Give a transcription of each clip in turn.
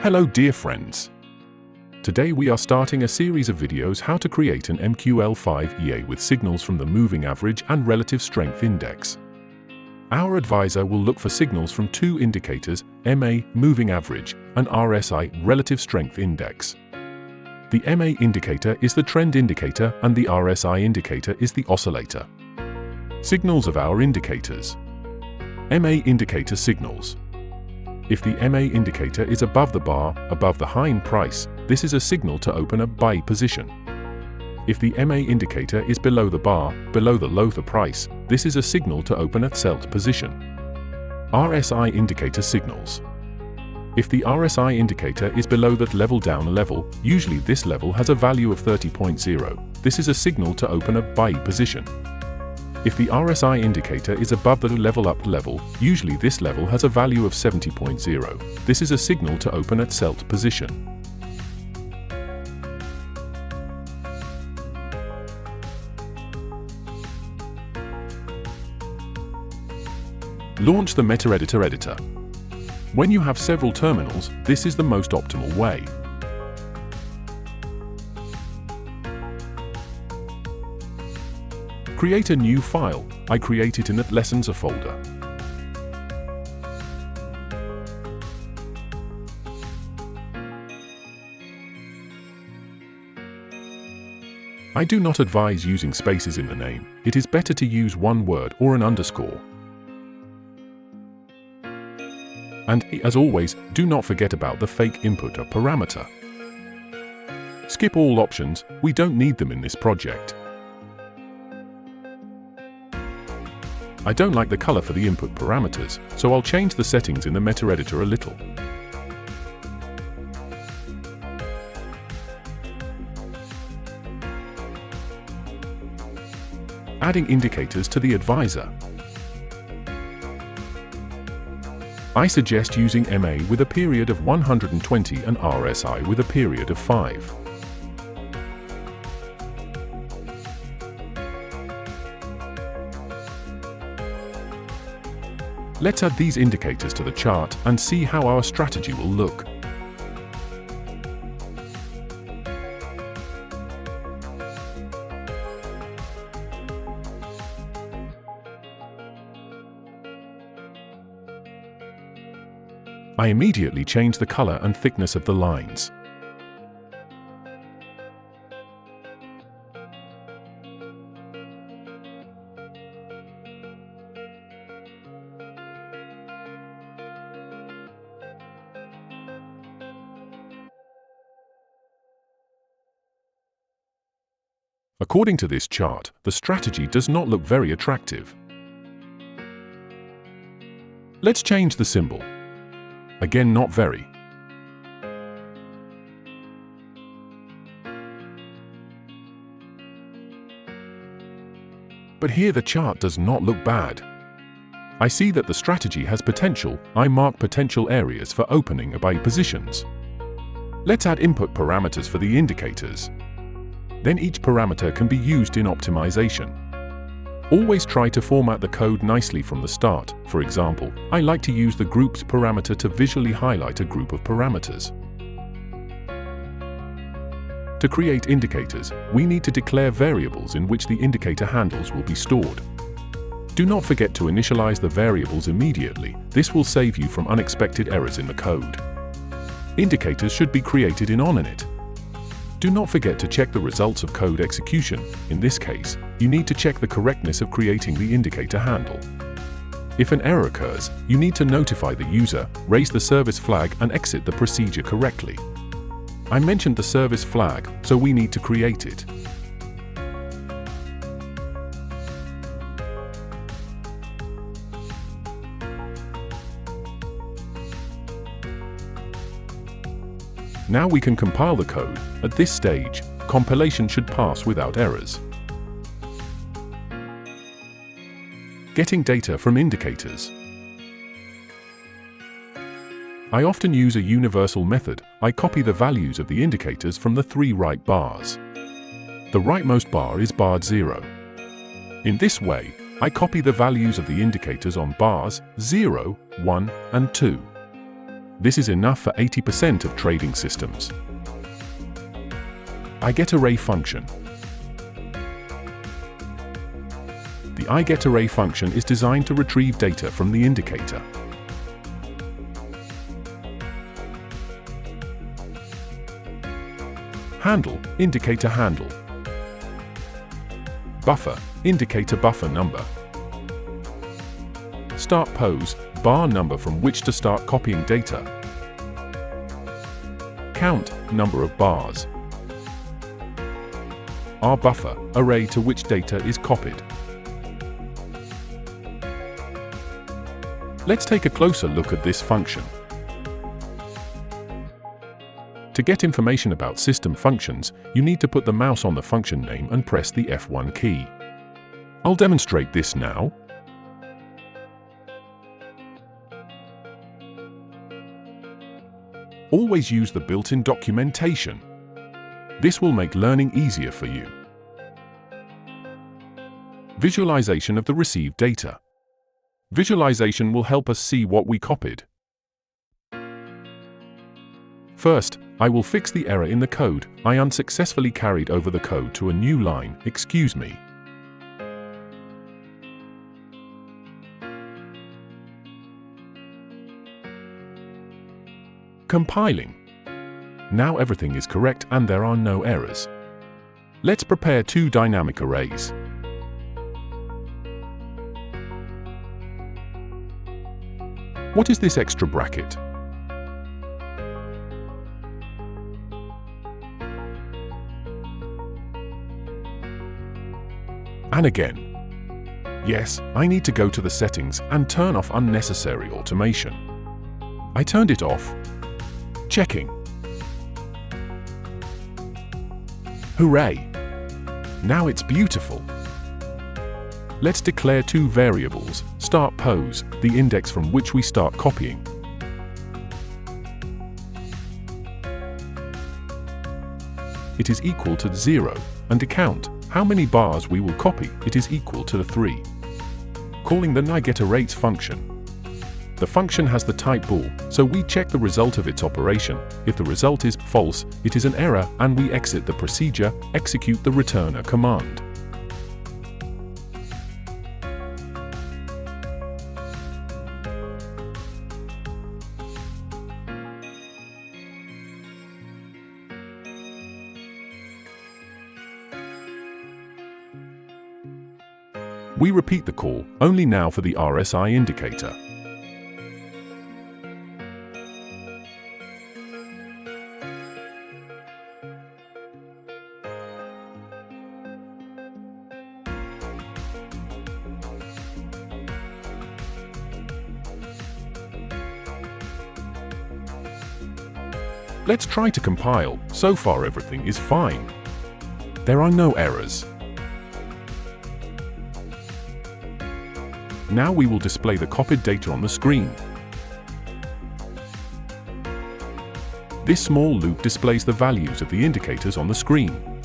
Hello dear friends. Today we are starting a series of videos how to create an MQL5 EA with signals from the moving average and relative strength index. Our advisor will look for signals from two indicators, MA moving average and RSI relative strength index. The MA indicator is the trend indicator and the RSI indicator is the oscillator. Signals of our indicators. MA indicator signals. If the MA indicator is above the bar, above the high in price, this is a signal to open a buy position. If the MA indicator is below the bar, below the low the price, this is a signal to open a sell position. RSI indicator signals. If the RSI indicator is below that level down a level, usually this level has a value of 30.0, this is a signal to open a buy position. If the RSI indicator is above the level up level, usually this level has a value of 70.0, this is a signal to open at sell position. Launch the MetaEditor editor. When you have several terminals, this is the most optimal way. Create a new file. I create it in that Lessons folder. I do not advise using spaces in the name. It is better to use one word or an underscore. And, as always, do not forget about the fake input or parameter. Skip all options, we don't need them in this project. I don't like the color for the input parameters, so I'll change the settings in the MetaEditor a little. Adding indicators to the advisor. I suggest using MA with a period of 120 and RSI with a period of 5. Let's add these indicators to the chart and see how our strategy will look. I immediately change the color and thickness of the lines. According to this chart, the strategy does not look very attractive. Let's change the symbol. Again, not very. But here the chart does not look bad. I see that the strategy has potential. I mark potential areas for opening or buy positions. Let's add input parameters for the indicators. Then each parameter can be used in optimization. Always try to format the code nicely from the start. For example, I like to use the groups parameter to visually highlight a group of parameters. To create indicators, we need to declare variables in which the indicator handles will be stored. Do not forget to initialize the variables immediately. This will save you from unexpected errors in the code. Indicators should be created in OnInit. Do not forget to check the results of code execution. In this case, you need to check the correctness of creating the indicator handle. If an error occurs, you need to notify the user, raise the service flag and exit the procedure correctly. I mentioned the service flag, so we need to create it. Now we can compile the code. At this stage, compilation should pass without errors. Getting data from indicators. I often use a universal method. I copy the values of the indicators from the three right bars. The rightmost bar is bar 0. In this way, I copy the values of the indicators on bars 0, 1, and 2. This is enough for 80% of trading systems. iGetArray function. The iGetArray function is designed to retrieve data from the indicator. Handle, indicator handle. Buffer, indicator buffer number. Start pose, bar number from which to start copying data. Count, number of bars. RBuffer, array to which data is copied. Let's take a closer look at this function. To get information about system functions, you need to put the mouse on the function name and press the F1 key. I'll demonstrate this now. Always use the built-in documentation. This will make learning easier for you. Visualization of the received data. Visualization will help us see what we copied. First, I will fix the error in the code. I unsuccessfully carried over the code to a new line. Excuse me. Compiling. Now everything is correct and there are no errors. Let's prepare two dynamic arrays. What is this extra bracket? And again. Yes, I need to go to the settings and turn off unnecessary automation. I turned it off. Checking. Hooray! Now it's beautiful. Let's declare two variables, start pose, the index from which we start copying. It is equal to 0, and to count how many bars we will copy, it is equal to 3. Calling the iGetArray function. The function has the type bool, so we check the result of its operation. If the result is false, it is an error and we exit the procedure, execute the returner command. We repeat the call, only now for the RSI indicator. Let's try to compile. So far everything is fine. There are no errors. Now we will display the copied data on the screen. This small loop displays the values of the indicators on the screen.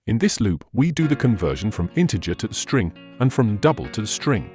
In this loop, we do the conversion from integer to string and from double to string.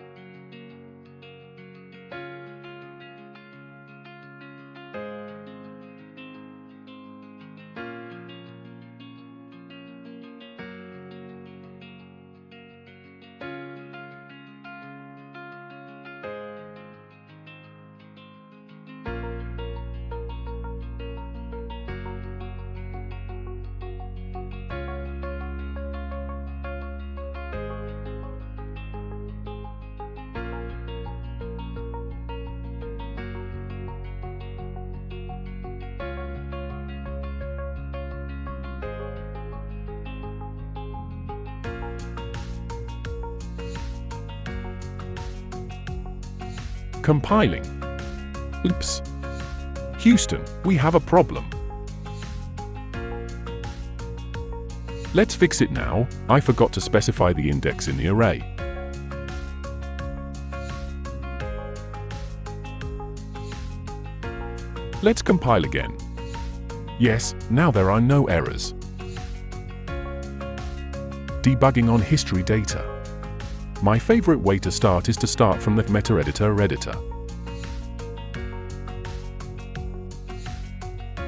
Compiling. Oops. Houston, we have a problem. Let's fix it now. I forgot to specify the index in the array. Let's compile again. Yes, now there are no errors. Debugging on history data. My favorite way to start is to start from the MetaEditor editor.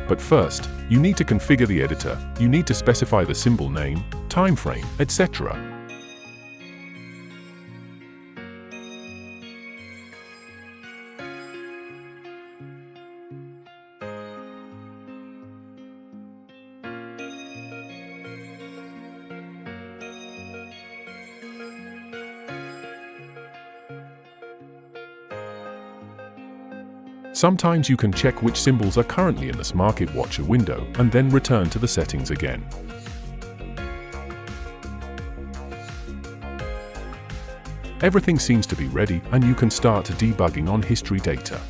But first, you need to configure the editor, you need to specify the symbol name, time frame, etc. Sometimes you can check which symbols are currently in this Market Watcher window and then return to the settings again. Everything seems to be ready and you can start debugging on history data.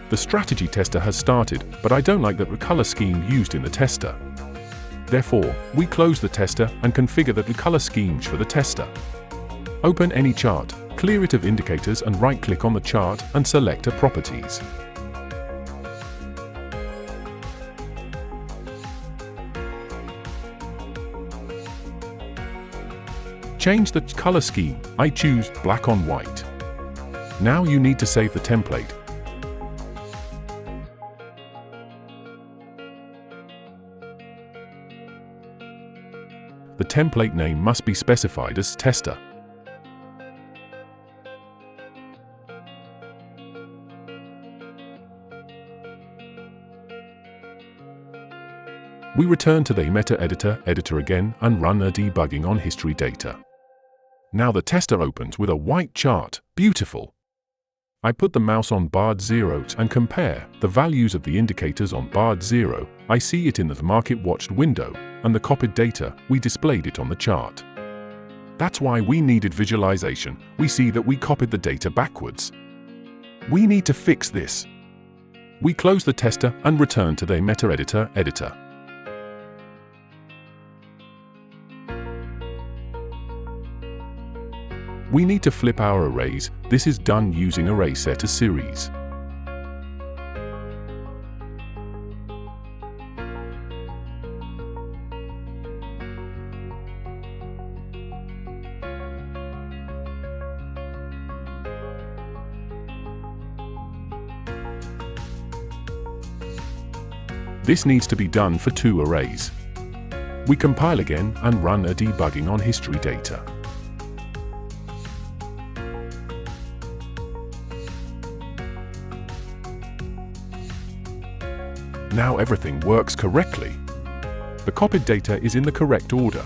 The strategy tester has started, but I don't like the color scheme used in the tester. Therefore, we close the tester and configure the color schemes for the tester. Open any chart, clear it of indicators and right-click on the chart and select a properties. Change the color scheme. I choose black on white. Now you need to save the template. The template name must be specified as tester. We return to the MetaEditor editor again and run a debugging on history data. Now the tester opens with a white chart. Beautiful! I put the mouse on bar 0 and compare the values of the indicators on bar 0. I see it in the Market Watched window, and the copied data, we displayed it on the chart. That's why we needed visualization. We see that we copied the data backwards. We need to fix this. We close the tester and return to the MetaEditor editor. We need to flip our arrays. This is done using array set as series. This needs to be done for 2 arrays. We compile again and run a debugging on history data. Now everything works correctly. The copied data is in the correct order.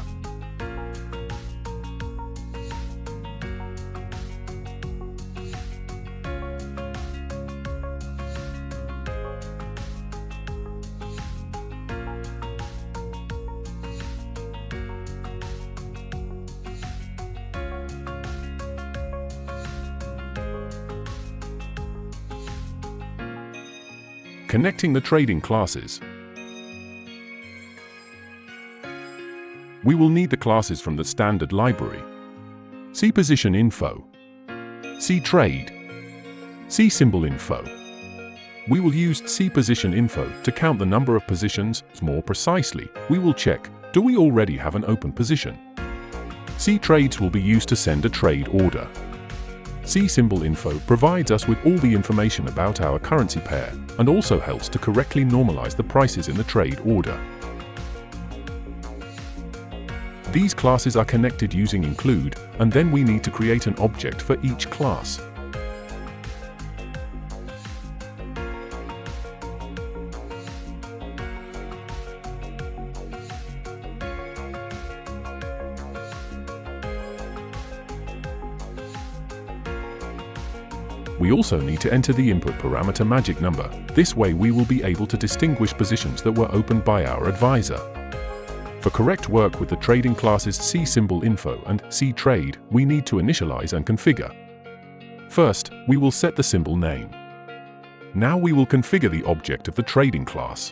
Connecting the trading classes. We will need the classes from the standard library. See position info. See trade. See symbol info. We will use see position info to count the number of positions. More precisely, we will check, do we already have an open position? See trades will be used to send a trade order. See symbol info provides us with all the information about our currency pair and also helps to correctly normalize the prices in the trade order. These classes are connected using include, and then we need to create an object for each class. We also need to enter the input parameter magic number. This way we will be able to distinguish positions that were opened by our advisor. For correct work with the trading classes see symbol info and see trade, we need to initialize and configure. First, we will set the symbol name. Now we will configure the object of the trading class.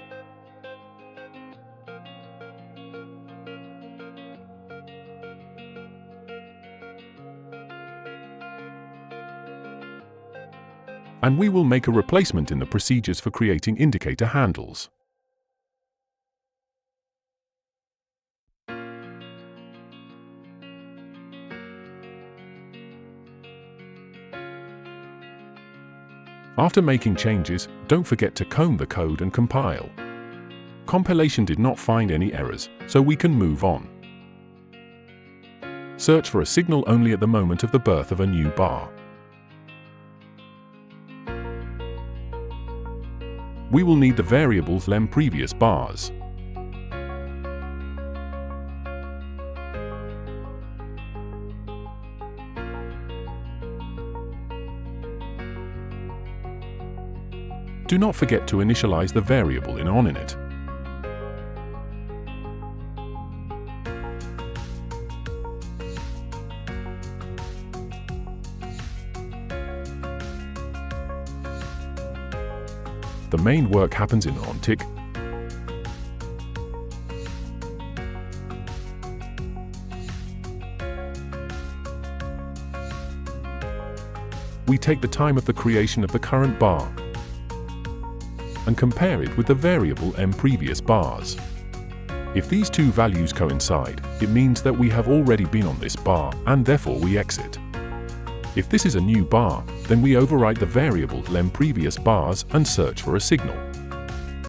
And we will make a replacement in the procedures for creating indicator handles. After making changes, don't forget to comb the code and compile. Compilation did not find any errors, so we can move on. Search for a signal only at the moment of the birth of a new bar. We will need the variables lem previous bars. Do not forget to initialize the variable in OnInit. The main work happens in onTick. We take the time of the creation of the current bar and compare it with the variable m previous bars. If these two values coincide, it means that we have already been on this bar and therefore we exit. If this is a new bar, then we overwrite the variable lem previous bars and search for a signal.